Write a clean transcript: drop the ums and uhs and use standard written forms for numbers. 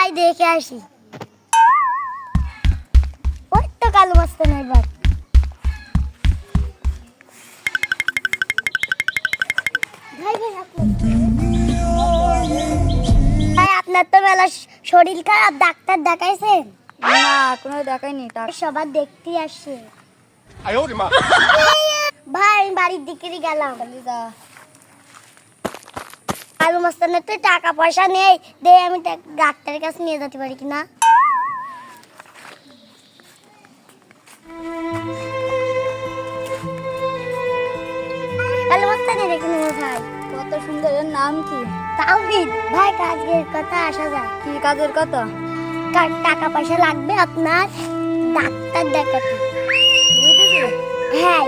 যাই দেখে আসি। ওই তো কালু মাস্তানের বাড়ি। ভাই আপনার তো মেলা শরীর খারাপ, ডাক্তার দেখাইছেন? না কোনো দেখাইনি। সবার দেখতে আসছে। ভাই আমি বাড়ির দিকেই গেলাম। কালু মাস্তানের তো টাকা পয়সা নেই, দে আমি ডাক্তারের কাছে নিয়ে যেতে পারি কিনা। কালু মাস্তানের এখানে ভাই। কত সুন্দর, এর নাম কি? তাওহিদ। ভাই কাজের কথা আসা যায়। কি কাজের কথা? টাকা পয়সা লাগবে আপনার, ডাক্তার দেখাতে। তুই দিবি? হ্যাঁ।